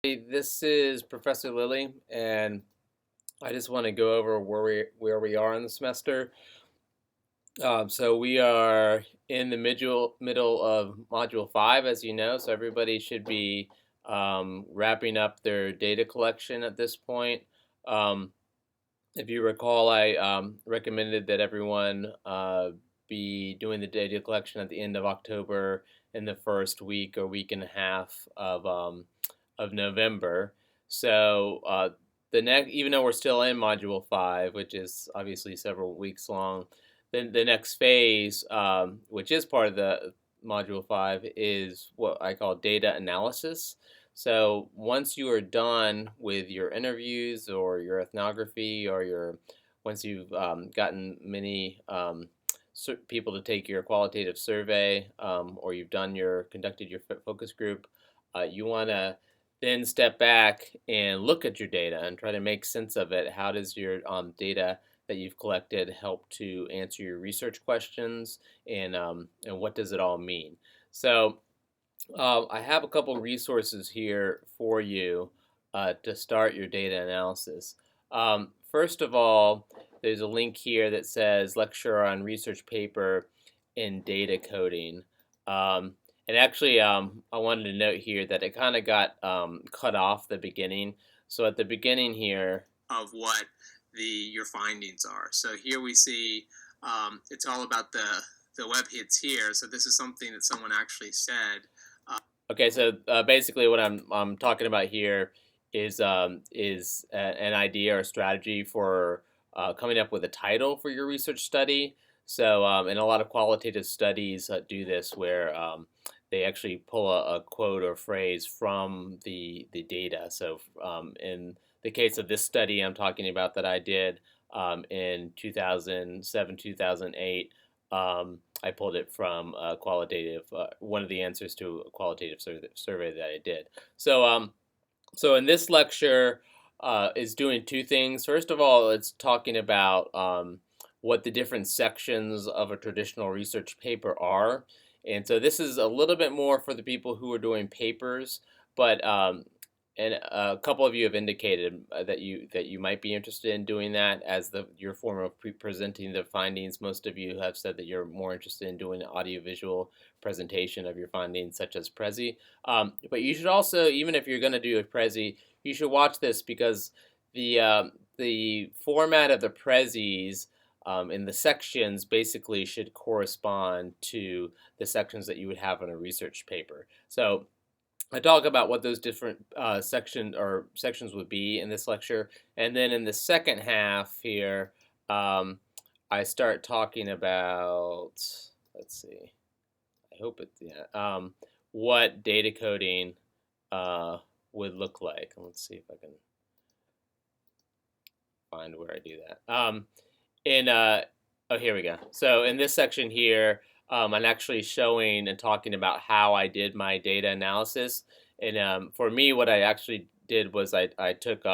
Hey, this is Professor Lilly, and I just want to go over where we are in the semester. So we are in the middle of Module 5, as you know, so everybody should be wrapping up their data collection at this point. Um, if you recall, I recommended that everyone be doing the data collection at the end of October in the first week or week and a half of November. So the next, even though we're still in Module 5, which is obviously several weeks long, then the next phase, which is part of the Module 5, is what I call data analysis. So once you are done with your interviews or your ethnography or once you've gotten many people to take your qualitative survey, or you've conducted your focus group, you want to then step back and look at your data and try to make sense of it. How does your data that you've collected help to answer your research questions, and what does it all mean? So I have a couple resources here for you to start your data analysis. First of all, there's a link here that says lecture on research paper in data coding. And actually, I wanted to note here that it kind of got cut off the beginning. So at the beginning here of what your findings are. So here we see it's all about the web hits here. So this is something that someone actually said. Okay, so basically, what I'm talking about here is an idea or strategy for coming up with a title for your research study. So, and a lot of qualitative studies do this, where they actually pull a quote or phrase from the data. So, in the case of this study I'm talking about that I did in 2007, 2008. I pulled it from a one of the answers to a qualitative survey that I did. So in this lecture, is doing two things. First of all, it's talking about what the different sections of a traditional research paper are. And so this is a little bit more for the people who are doing papers, but and a couple of you have indicated that you might be interested in doing that as your form of presenting the findings. Most of you have said that you're more interested in doing an audiovisual presentation of your findings, such as Prezi. But you should also, even if you're going to do a Prezi, you should watch this, because the format of the Prezis in the sections basically should correspond to the sections that you would have in a research paper. So I talk about what those different sections would be in this lecture, and then in the second half here, I start talking about, let's see, I hope it, yeah, what data coding would look like. Let's see if I can find where I do that. Oh, here we go. So in this section here, I'm actually showing and talking about how I did my data analysis. And for me, what I actually did was I took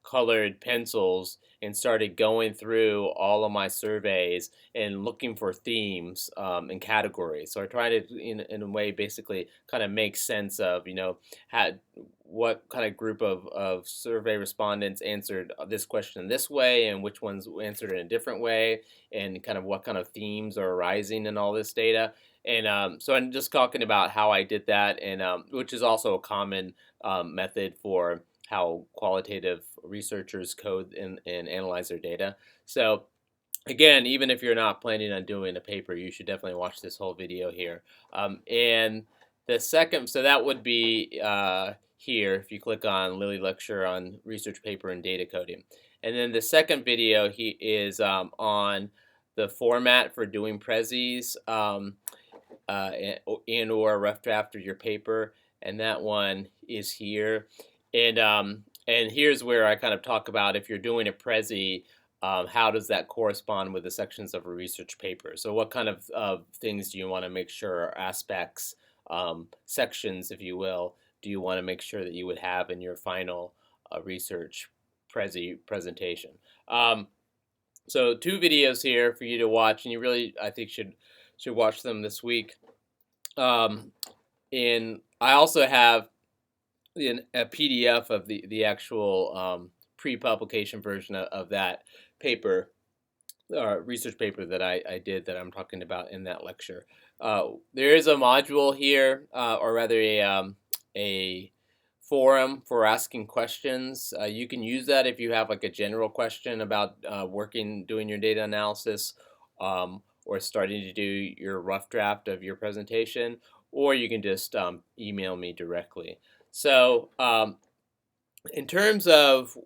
colored pencils and started going through all of my surveys and looking for themes and categories. So I tried to, in a way, basically kind of make sense of, what kind of group of survey respondents answered this question this way, and which ones answered in a different way, and kind of what kind of themes are arising in all this data. And so I'm just talking about how I did that, and which is also a common method for how qualitative researchers code and analyze their data. So again, even if you're not planning on doing a paper, you should definitely watch this whole video here. And the second, so that would be here, if you click on Lilly Lecture on Research Paper and Data Coding. And then the second video is on the format for doing Prezis and or a rough draft of your paper, and that one is here. And here's where I kind of talk about, if you're doing a Prezi, how does that correspond with the sections of a research paper? So what kind of things do you want to make sure, or aspects, sections, if you will, do you want to make sure that you would have in your final research Prezi presentation? So two videos here for you to watch, and you really, I think, should watch them this week. And I also have a PDF of the actual pre-publication version of that paper, research paper that I did that I'm talking about in that lecture. There is a module here, or rather a forum for asking questions. You can use that if you have like a general question about doing your data analysis, or starting to do your rough draft of your presentation, or you can just email me directly. So in terms of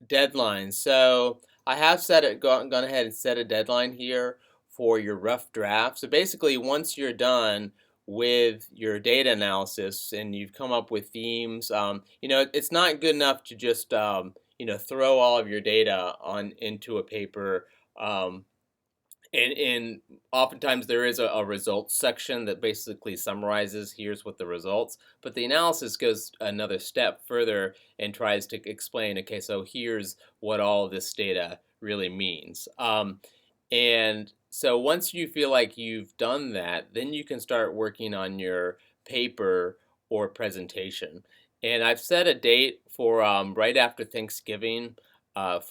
deadlines, so I have gone ahead and set a deadline here for your rough draft. So basically, once you're done with your data analysis and you've come up with themes, it's not good enough to just throw all of your data on into a paper. And oftentimes there is a results section that basically summarizes here's what the results, but the analysis goes another step further and tries to explain, okay, so here's what all of this data really means. And so once you feel like you've done that, then you can start working on your paper or presentation. And I've set a date for right after Thanksgiving,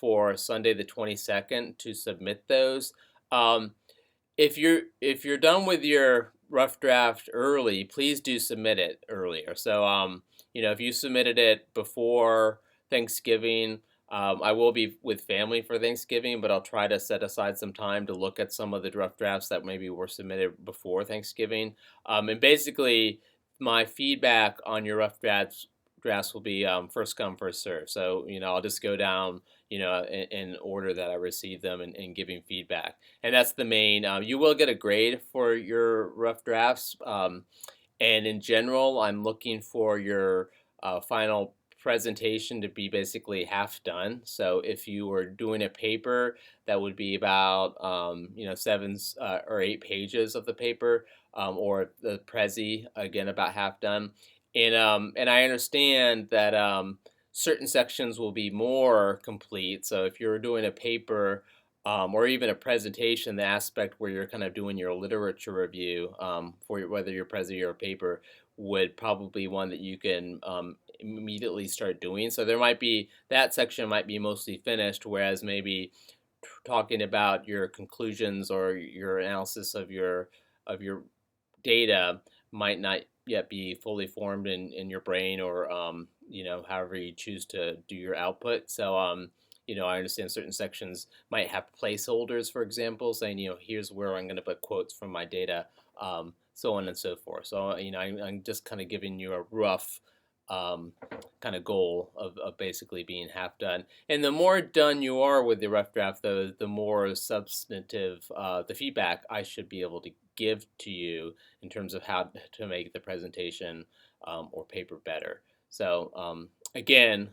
for Sunday the 22nd, to submit those. Um, if you're done with your rough draft early, please do submit it earlier. So if you submitted it before Thanksgiving, I will be with family for Thanksgiving, but I'll try to set aside some time to look at some of the rough drafts that maybe were submitted before Thanksgiving. And basically, my feedback on your rough drafts will be first come, first serve. So I'll just go down in order that I receive them, and giving feedback. And that's the main. You will get a grade for your rough drafts, and in general, I'm looking for your final presentation to be basically half done. So if you were doing a paper, that would be about 7 or 8 pages of the paper, or the Prezi, again, about half done. And I understand that certain sections will be more complete. So if you're doing a paper, or even a presentation, the aspect where you're kind of doing your literature review, for whether your Prezi or a paper, would probably be one that you can immediately start doing. So that section might be mostly finished, whereas maybe talking about your conclusions or your analysis of your data might not yet be fully formed in your brain, or however you choose to do your output. So I understand certain sections might have placeholders, for example, saying, here's where I'm going to put quotes from my data, so on and so forth. So I'm just kind of giving you a rough kind of goal of basically being half done. And the more done you are with the rough draft, the more substantive the feedback I should be able to give to you in terms of how to make the presentation or paper better. So again,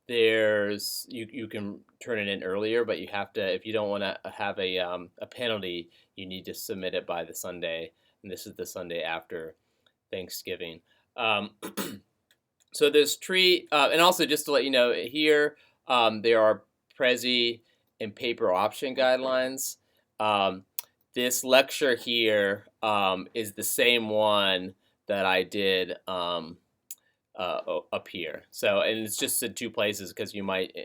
you can turn it in earlier, but you have to, if you don't want to have a penalty, you need to submit it by the Sunday, and this is the Sunday after Thanksgiving. So this tree, and also just to let you know, here there are Prezi and paper option guidelines. Um, this lecture here is the same one that I did up here. So, and it's just in two places because you might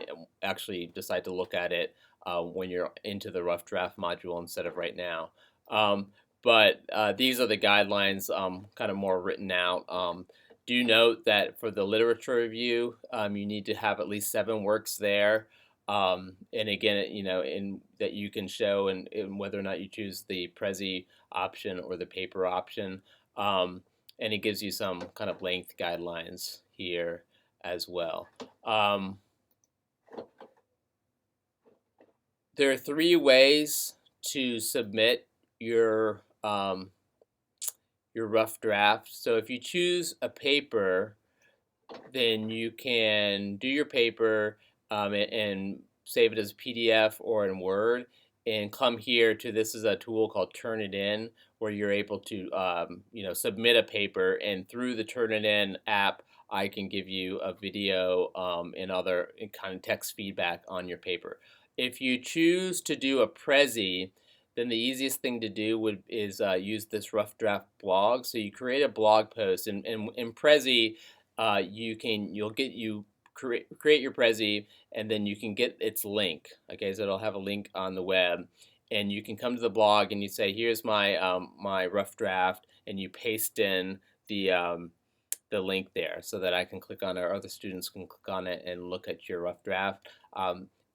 actually decide to look at it when you're into the rough draft module instead of right now. But these are the guidelines, kind of more written out. Do note that for the literature review, you need to have at least 7 works there. And again, in that you can show in whether or not you choose the Prezi option or the paper option. And it gives you some kind of length guidelines here as well. There are 3 ways to submit your rough draft. So if you choose a paper, then you can do your paper and save it as a PDF or in Word, and come here to, this is a tool called Turnitin, where you're able to submit a paper, and through the Turnitin app, I can give you a video and other kind of text feedback on your paper. If you choose to do a Prezi, then the easiest thing to do is use this rough draft blog. So you create a blog post, and in Prezi, you create your Prezi, and then you can get its link. Okay, so it'll have a link on the web, and you can come to the blog and you say, here's my my rough draft, and you paste in the link there so that I can click on it, or other students can click on it and look at your rough draft.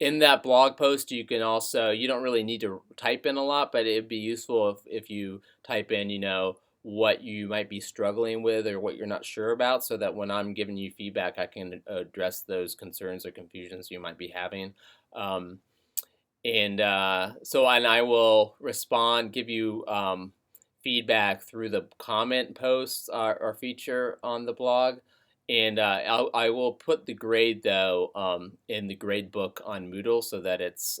In that blog post, you can also, you don't really need to type in a lot, but it'd be useful if you type in, what you might be struggling with or what you're not sure about, so that when I'm giving you feedback, I can address those concerns or confusions you might be having. And I will respond, give you feedback through the comment posts or feature on the blog. And I will put the grade, though, in the grade book on Moodle, so that it's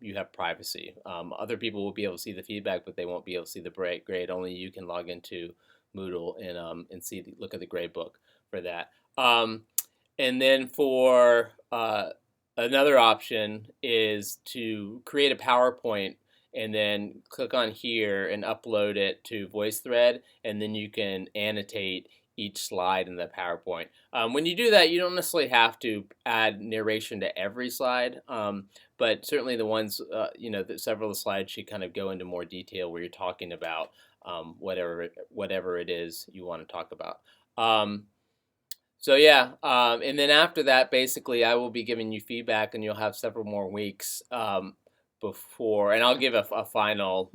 you have privacy. Other people will be able to see the feedback, but they won't be able to see the grade. Only you can log into Moodle and look at the grade book for that. And then for another option is to create a PowerPoint and then click on here and upload it to VoiceThread, and then you can annotate each slide in the PowerPoint. When you do that, you don't necessarily have to add narration to every slide, but certainly the ones, several of the slides should kind of go into more detail where you're talking about whatever it is you want to talk about. So yeah, and then after that, basically, I will be giving you feedback, and you'll have several more weeks before, and I'll give a final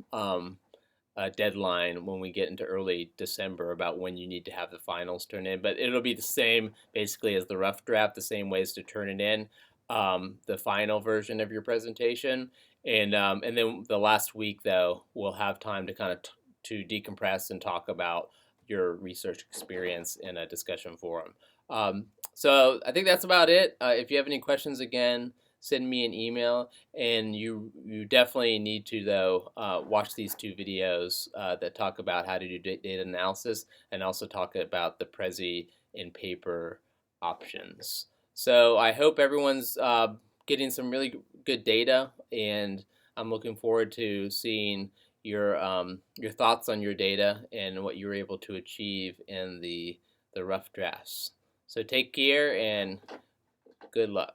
deadline when we get into early December about when you need to have the finals turned in. But it'll be the same basically as the rough draft, the same ways to turn it in, the final version of your presentation, and then the last week, though, we'll have time to kind of to decompress and talk about your research experience in a discussion forum. So I think that's about it. If you have any questions, again, send me an email. And you definitely need to, though, watch these two videos that talk about how to do data analysis, and also talk about the Prezi in paper options. So I hope everyone's getting some really good data, and I'm looking forward to seeing your thoughts on your data and what you were able to achieve in the rough drafts. So take care and good luck.